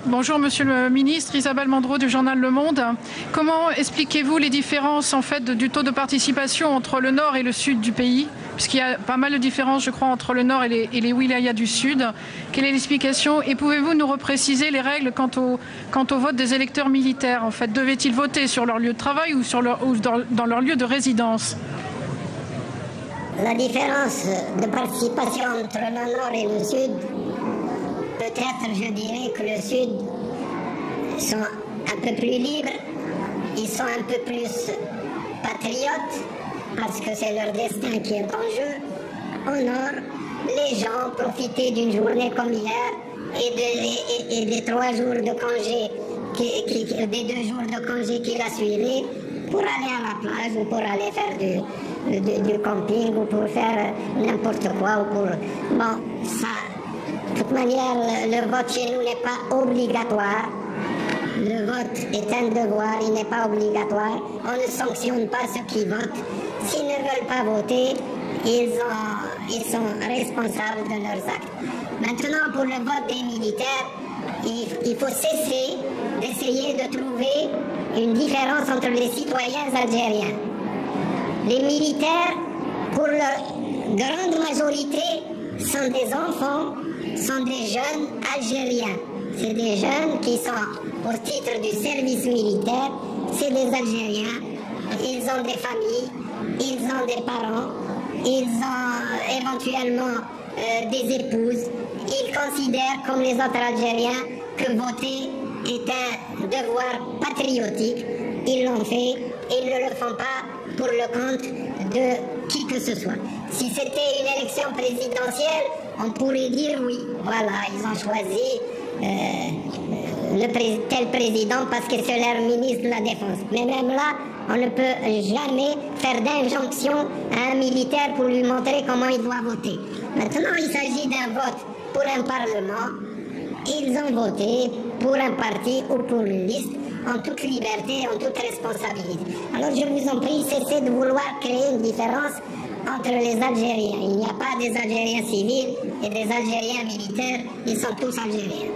Bonjour Monsieur le Ministre, Isabelle Mandreau du journal Le Monde. Comment expliquez-vous les différences en fait du taux de participation entre le nord et le sud du pays? Puisqu'il y a pas mal de différences, je crois, entre le nord et les wilayas du sud. Quelle est l'explication? Et pouvez-vous nous repréciser les règles quant au vote des électeurs militaires? En fait, devaient-ils voter sur leur lieu de travail ou dans leur lieu de résidence? La différence de participation entre le nord et le sud, peut-être je dirais que le sud sont un peu plus libres, ils sont un peu plus patriotes, parce que c'est leur destin qui est en jeu. Au nord, les gens profitaient d'une journée comme hier et des 3 jours de congé, des 2 jours de congé qui la suivaient, pour aller à la plage ou pour aller faire du camping ou pour faire n'importe quoi. Bon, ça, de toute manière, le vote chez nous n'est pas obligatoire. Le vote est un devoir, il n'est pas obligatoire. On ne sanctionne pas ceux qui votent. S'ils ne veulent pas voter, ils sont responsables de leurs actes. Maintenant, pour le vote des militaires, il faut cesser d'essayer de trouver une différence entre les citoyens algériens. Les militaires, pour leur grande majorité, sont des enfants, sont des jeunes algériens. C'est des jeunes qui sont au titre du service militaire, c'est des Algériens. Ils ont des familles, ils ont des parents, ils ont éventuellement des épouses. Ils considèrent, comme les autres Algériens, que voter est un devoir patriotique. Ils l'ont fait, ils ne le font pas pour le compte de qui que ce soit. Si c'était une élection présidentielle, on pourrait dire oui, voilà, ils ont choisi tel président parce que c'est leur ministre de la Défense. Mais même là, on ne peut jamais faire d'injonction à un militaire pour lui montrer comment il doit voter. Maintenant, il s'agit d'un vote pour un parlement. Ils ont voté pour un parti ou pour une liste en toute liberté, en toute responsabilité. Alors je vous en prie, cessez de vouloir créer une différence entre les Algériens. Il n'y a pas des Algériens civils et des Algériens militaires, ils sont tous Algériens.